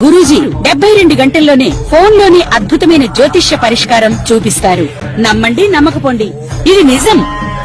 గురూజీ 72 గంటల్లోనే ఫోన్లోని అద్భుతమైన జ్యోతిష్య పరిష్కారం చూపిస్తారు. నమ్మండి, నమ్మకపోండి, ఇది నిజం.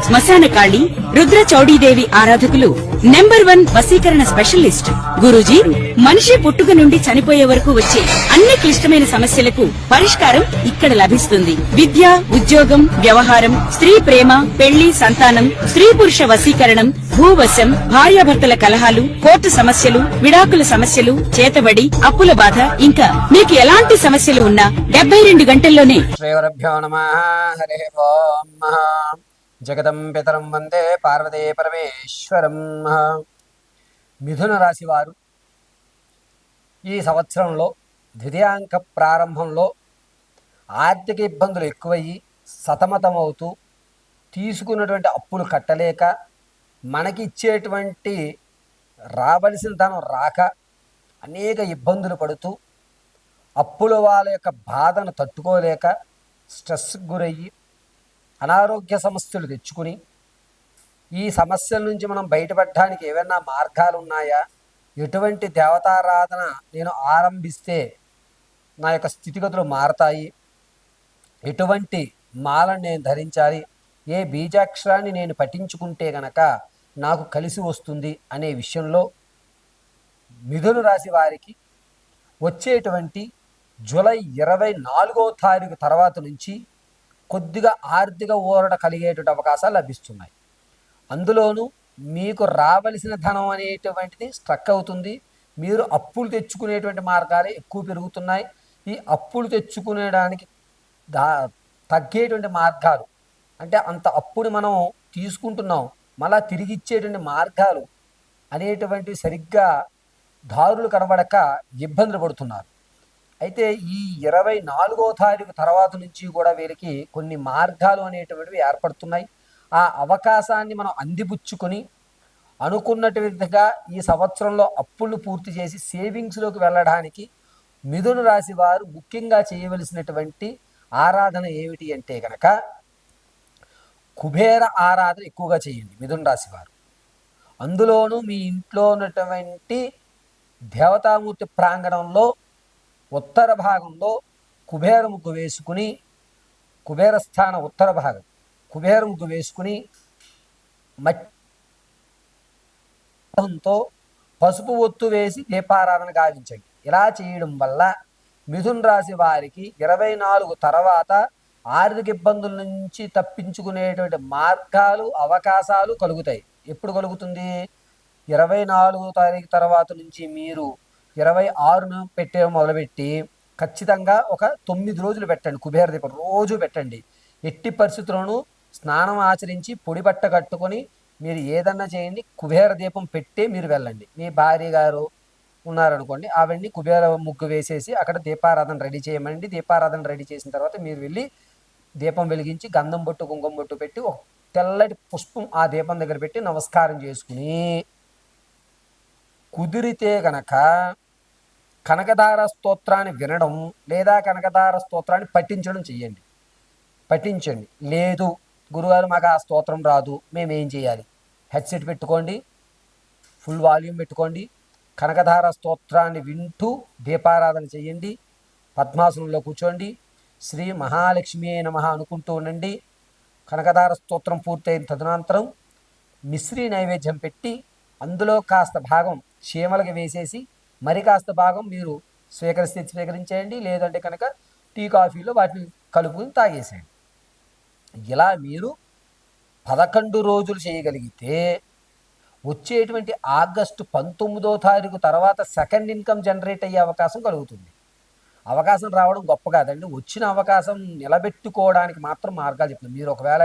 శ్మశాన కాళి రుద్ర చౌడీదేవి ఆరాధకులు నంబర్ 1 వశీకరణ స్పెషలిస్ట్ గురూజీ. మనిషి పుట్టుక నుండి చనిపోయే వరకు వచ్చే అన్ని క్లిష్టమైన సమస్యలకు పరిష్కారం ఇక్కడ లభిస్తుంది. విద్య, ఉద్యోగం, వ్యవహారం, స్త్రీ ప్రేమ, పెళ్లి, సంతానం, స్త్రీ పురుష వశీకరణం, భూవశం, భార్యాభర్తల కలహాలు, కోర్టు సమస్యలు, విడాకుల సమస్యలు, చేతబడి, అప్పుల బాధ, ఇంకా మీకు ఎలాంటి సమస్యలు ఉన్నా 72 గంటల్లోనే. శ్రీగురుభ్యో నమః. హరి ఓం. జగదం పితరం వందే పార్వతీ పరమేశ్వరం. మిథున రాశి వారు ఈ సంవత్సరంలో ద్వితీయాంక ప్రారంభంలో ఆర్థిక ఇబ్బందులు ఎక్కువయ్యి సతమతమవుతూ తీసుకున్నటువంటి అప్పులు కట్టలేక మనకి ఇచ్చేటువంటి రావలసిన ధనం రాక అనేక ఇబ్బందులు పడుతూ అప్పుల వాళ్ళ యొక్క బాధను తట్టుకోలేక స్ట్రెస్కి గురయ్యి అనారోగ్య సమస్యలు తెచ్చుకుని ఈ సమస్యల నుంచి మనం బయటపడడానికి ఏమైనా మార్గాలు ఉన్నాయా, ఎటువంటి దేవతారాధన నేను ఆరంభిస్తే నా యొక్క స్థితిగతులు మారతాయి, ఎటువంటి మాలను నేను ధరించాలి, ఏ బీజాక్షరాన్ని నేను పఠించుకుంటే గనక నాకు కలిసి వస్తుంది అనే విషయంలో మిథున రాశి వారికి వచ్చేటువంటి జూలై 24వ తారీఖు తర్వాత నుంచి కొద్దిగా ఆర్థిక ఊరట కలిగేటువంటి అవకాశాలు లభిస్తున్నాయి. అందులోనూ మీకు రావలసిన ధనం అనేటువంటిది స్ట్రక్ అవుతుంది. మీరు అప్పులు తెచ్చుకునేటువంటి మార్గాలే ఎక్కువ పెరుగుతున్నాయి. ఈ అప్పులు తెచ్చుకునేడానికి తగ్గేటువంటి మార్గాలు అంటే అంత అప్పుని మనం తీసుకుంటున్నాం, మళ్ళా తిరిగి ఇచ్చేటువంటి మార్గాలు అనేటువంటివి సరిగ్గా దారులు కనబడక ఇబ్బందులు పడుతున్నారు. అయితే ఈ 24వ తారీఖు తర్వాత నుంచి కూడా వీరికి కొన్ని మార్గాలు అనేటువంటివి ఏర్పడుతున్నాయి. ఆ అవకాశాన్ని మనం అందిపుచ్చుకొని అనుకున్నట్టు విధంగా ఈ సంవత్సరంలో అప్పులు పూర్తి చేసి సేవింగ్స్లోకి వెళ్ళడానికి మిథున రాశి వారు ముఖ్యంగా చేయవలసినటువంటి ఆరాధన ఏమిటి అంటే కనుక కుబేర ఆరాధన ఎక్కువగా చేయండి మిథున రాశి వారు. అందులోనూ మీ ఇంట్లో ఉన్నటువంటి దేవతామూర్తి ప్రాంగణంలో ఉత్తర భాగంలో కుబేర ముగ్గు వేసుకుని, కుబేర స్థాన ఉత్తర భాగం కుబేర ముగ్గు వేసుకుని మట్టితో పసుపు ఒత్తు వేసి దీపారాధన గావించండి. ఇలా చేయడం వల్ల మిథున రాశి వారికి 24 తర్వాత ఆర్థిక ఇబ్బందుల నుంచి తప్పించుకునేటువంటి మార్గాలు, అవకాశాలు కలుగుతాయి. ఎప్పుడు కలుగుతుంది? 24వ తారీఖు తర్వాత నుంచి మీరు 26ను పెట్టే మొదలుపెట్టి ఖచ్చితంగా ఒక 9 రోజులు పెట్టండి. కుబేర దీపం రోజు పెట్టండి. ఎట్టి పరిస్థితుల్లోనూ స్నానం ఆచరించి పొడి బట్ట కట్టుకొని మీరు ఏదన్నా చేయండి, కుబేర దీపం పెట్టే మీరు వెళ్ళండి. మీ భార్య గారు ఉన్నారనుకోండి, ఆవిడ్ని కుబేర ముగ్గు వేసేసి అక్కడ దీపారాధన రెడీ చేయమండి. దీపారాధన రెడీ చేసిన తర్వాత మీరు వెళ్ళి దీపం వెలిగించి గంధం బొట్టు, కుంకుమ బొట్టు పెట్టి ఒక తెల్లటి పుష్పం ఆ దీపం దగ్గర పెట్టి నమస్కారం చేసుకుని, కుదిరితే గనక కనకధార స్తోత్రాన్ని వినడం లేదా కనకధార స్తోత్రాన్ని పఠించడం చెయ్యండి. పఠించండి. లేదు గురుగారు మాకు ఆ స్తోత్రం రాదు, మేమేం చేయాలి? హెడ్సెట్ పెట్టుకోండి, ఫుల్ వాల్యూమ్ పెట్టుకోండి, కనకధార స్తోత్రాన్ని వింటూ దీపారాధన చెయ్యండి. పద్మాసనంలో కూర్చోండి, శ్రీ మహాలక్ష్మి నమః అనుకుంటూ ఉండండి. కనకధార స్తోత్రం పూర్తయిన తదనంతరం మిశ్రీ నైవేద్యం పెట్టి అందులో కాస్త భాగం చీమలకి వేసేసి మరి కాస్త భాగం మీరు స్వీకరిస్తే స్వీకరించేయండి, లేదంటే కనుక టీ కాఫీలో వాటిని కలుపుకుని తాగేసేయండి. ఇలా మీరు 11 రోజులు చేయగలిగితే వచ్చేటువంటి ఆగస్టు 19వ తారీఖు తర్వాత సెకండ్ ఇన్కమ్ జనరేట్ అయ్యే అవకాశం కలుగుతుంది. అవకాశం రావడం గొప్ప కాదండి, వచ్చిన అవకాశం నిలబెట్టుకోవడానికి మాత్రం మార్గాలు చెప్తుంది. మీరు ఒకవేళ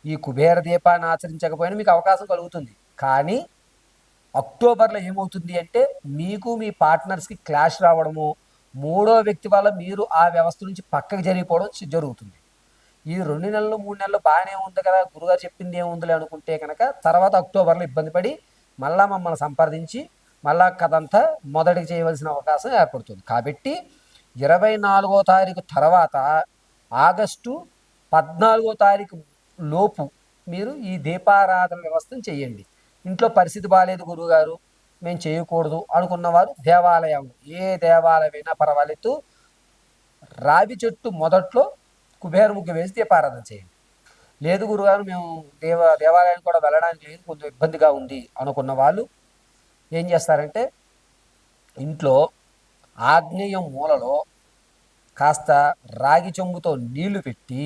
ఈ కుబేర దీపాన్ని ఆచరించకపోయినా మీకు అవకాశం కలుగుతుంది. కానీ అక్టోబర్లో ఏమవుతుంది అంటే మీకు మీ పార్ట్నర్స్కి క్లాష్ రావడము, మూడో వ్యక్తి వల్ల మీరు ఆ వ్యవస్థ నుంచి పక్కకి జరిగిపోవడం జరుగుతుంది. ఈ 2 నెలలు 3 నెలలు బాగానే ఉంది కదా, గురుగారు చెప్పింది ఏముందిలే అనుకుంటే కనుక తర్వాత అక్టోబర్లో ఇబ్బంది పడి మళ్ళీ మమ్మల్ని సంప్రదించి మళ్ళా కథంతా మొదటికి చేయవలసిన అవకాశం ఏర్పడుతుంది. కాబట్టి 24వ తారీఖు తర్వాత ఆగస్టు 14వ తారీఖు లోపు మీరు ఈ దీపారాధన వ్యవస్థను చేయండి. ఇంట్లో పరిస్థితి బాగాలేదు గురువుగారు, మేము చేయకూడదు అనుకున్నవారు దేవాలయం, ఏ దేవాలయమైనా పర్వాలేదు, రావి చెట్టు మొదట్లో కుబేర ముగ్గు వేసి దీపారాధన చేయండి. లేదు గురుగారు మేము దేవాలయానికి కూడా వెళ్ళడానికి లేదు, కొంచెం ఇబ్బందిగా ఉంది అనుకున్న వాళ్ళు ఏం చేస్తారంటే ఇంట్లో ఆగ్నేయం మూలలో కాస్త రాగి చెంబుతో నీళ్లు పెట్టి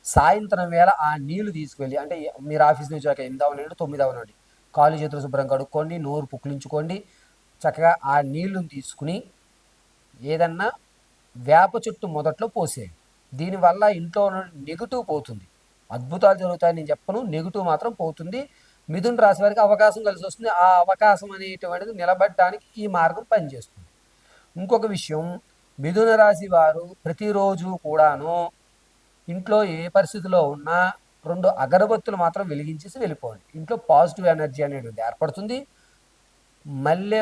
సాయంత్రం వేళ ఆ నీళ్లు తీసుకువెళ్ళి, అంటే మీరు ఆఫీస్ నుంచి ఒక 8 అవనండి 9 అవనండి, కాలు చేతులు శుభ్రం కడుక్కోండి, నోరు పుక్కిలించుకోండి, చక్కగా ఆ నీళ్లను తీసుకుని ఏదన్నా వేప చెట్టు మొదట్లో పోసేయండి. దీనివల్ల ఇంట్లో ఉన్న నెగిటివ్ పోతుంది. అద్భుతాలు జరుగుతాయని నేను చెప్పను, నెగిటివ్ మాత్రం పోతుంది. మిథున రాశి వారికి అవకాశం కలిసి వస్తుంది. ఆ అవకాశం అనేటువంటిది నిలబడడానికి ఈ మార్గం పనిచేస్తుంది. ఇంకొక విషయం, మిథున రాశి వారు ప్రతిరోజు కూడాను ఇంట్లో ఏ పరిస్థితిలో ఉన్నా 2 అగరబత్తులు మాత్రం వెలిగించేసి వెళ్ళిపోండి. ఇంట్లో పాజిటివ్ ఎనర్జీ అనేది ఏర్పడుతుంది. మల్లె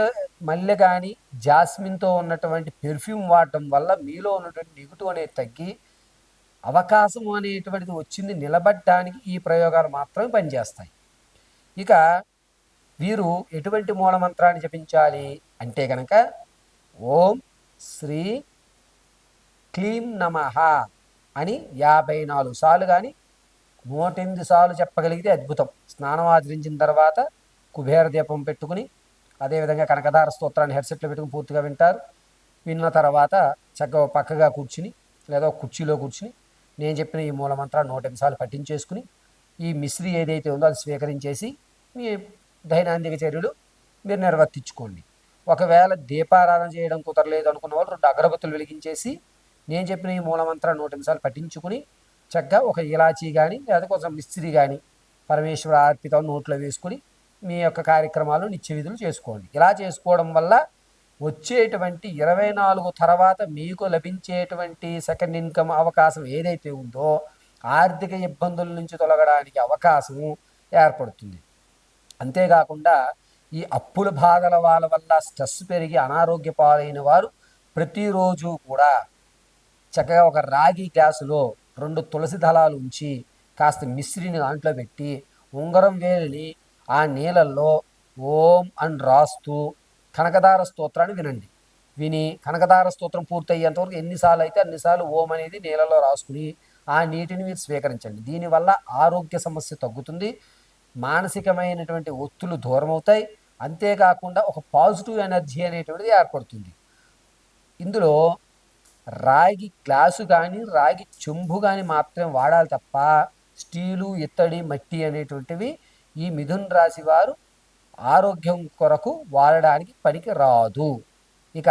మల్లె కానీ జాస్మిన్తో ఉన్నటువంటి పెర్ఫ్యూమ్ వాడటం వల్ల మీలో ఉన్నటువంటి నెగిటివ్ అనేది తగ్గి అవకాశం అనేటువంటిది వచ్చింది నిలబడడానికి ఈ ప్రయోగాలు మాత్రమే పనిచేస్తాయి. ఇక వీరు ఎటువంటి మూలమంత్రాన్ని జపించాలి అంటే కనుక ఓం శ్రీ క్లీం నమః అని 54 సార్లు కానీ 108 సార్లు చెప్పగలిగితే అద్భుతం. స్నానం ఆచరించిన తర్వాత కుబేర దీపం పెట్టుకుని, అదేవిధంగా కనకదార స్తోత్రాన్ని హెడ్సెట్లో పెట్టుకుని పూర్తిగా వింటారు. విన్న తర్వాత చక్కగా పక్కగా కూర్చుని లేదా కుర్చీలో కూర్చుని నేను చెప్పిన ఈ మూలమంత్రాన్ని 108 సార్లు పఠించేసుకుని ఈ మిశ్రీ ఏదైతే ఉందో అది స్వీకరించేసి మీ దైనందిక చర్యలు మీరు నిర్వర్తించుకోండి. ఒకవేళ దీపారాధన చేయడం కుదరలేదు అనుకున్న వాళ్ళు 2 అగరబత్తులు వెలిగించేసి నేను చెప్పిన ఈ మూలమంత్రాన్ని 108 సార్లు పఠించుకుని చక్కగా ఒక ఇలాచీ కానీ లేదా కొంచెం మిశ్రీ కానీ పరమేశ్వర అర్పితం నోట్లో వేసుకుని మీ యొక్క కార్యక్రమాలు నిత్య విధులు చేసుకోండి. ఇలా చేసుకోవడం వల్ల వచ్చేటువంటి 24 తర్వాత మీకు లభించేటువంటి సెకండ్ ఇన్కమ్ అవకాశం ఏదైతే ఉందో ఆర్థిక ఇబ్బందుల నుంచి తొలగడానికి అవకాశం ఏర్పడుతుంది. అంతేకాకుండా ఈ అప్పుల బాధల వాళ్ళ వల్ల స్ట్రెస్ పెరిగి అనారోగ్య పాలైన వారు ప్రతిరోజు కూడా చక్కగా ఒక రాగి గ్లాసులో 2 తులసి దళాలు ఉంచి కాస్త మిశ్రిని దాంట్లో పెట్టి ఉంగరం వేలిని ఆ నీళ్ళల్లో ఓం అని రాస్తూ కనకదార స్తోత్రాన్ని వినండి. విని కనకదార స్తోత్రం పూర్తయ్యేంతవరకు ఎన్నిసార్లు అయితే అన్నిసార్లు ఓం అనేది నీళ్ళలో రాసుకుని ఆ నీటిని మీరు స్వీకరించండి. దీనివల్ల ఆరోగ్య సమస్య తగ్గుతుంది, మానసికమైనటువంటి ఒత్తులు దూరం అవుతాయి, అంతేకాకుండా ఒక పాజిటివ్ ఎనర్జీ అనేటువంటిది ఏర్పడుతుంది. ఇందులో రాగి గ్లాసు కానీ రాగి చెంబు కానీ మాత్రమే వాడాలి తప్ప స్టీలు ఇత్తడి మట్టి అనేటువంటివి ఈ మిథున రాశి వారు ఆరోగ్యం కొరకు వాడడానికి పనికి రాదు. ఇక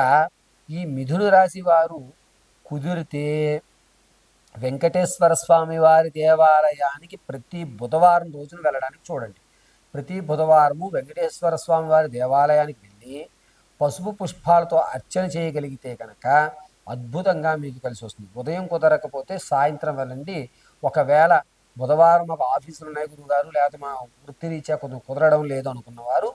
ఈ మిథున రాశి వారు కుదిరితే వెంకటేశ్వర స్వామి వారి దేవాలయానికి ప్రతి బుధవారం రోజున వెళ్ళడానికి చూడండి. ప్రతి బుధవారము వెంకటేశ్వర స్వామి వారి దేవాలయానికి వెళ్ళి పసుపు పుష్పాలతో అర్చన చేయగలిగితే కనుక అద్భుతంగా మీకు కలిసి వస్తుంది. ఉదయం కుదరకపోతే సాయంత్రం వెళ్ళండి. ఒకవేళ బుధవారం మాకు ఆఫీసులు ఉన్నాయి గురుగారు, లేకపోతే మా వృత్తిరీత్యా కొంచెం కుదరడం లేదు అనుకున్నవారు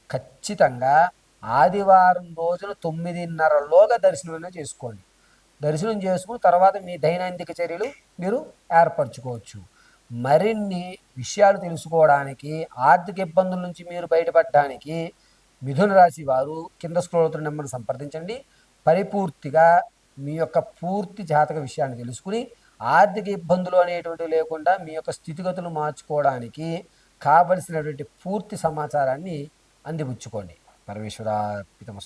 ఖచ్చితంగా ఆదివారం రోజున 9:30లోగా దర్శనం చేసుకోండి. దర్శనం చేసుకుని తర్వాత మీ దైనందిక చర్యలు మీరు ఏర్పరచుకోవచ్చు. మరిన్ని విషయాలు తెలుసుకోవడానికి, ఆర్థిక ఇబ్బందుల నుంచి మీరు బయటపడడానికి మిథున రాశి వారు కింద స్క్రోల్ అవుతున్న నెంబర్ని సంప్రదించండి. పరిపూర్తిగా మీ యొక్క పూర్తి జాతక విషయాన్ని తెలుసుకుని ఆర్థిక ఇబ్బందులు అనేటువంటివి లేకుండా మీ యొక్క స్థితిగతులు మార్చుకోవడానికి కావలసినటువంటి పూర్తి సమాచారాన్ని అందిపుచ్చుకోండి. పరమేశ్వరార్పితమస్తు.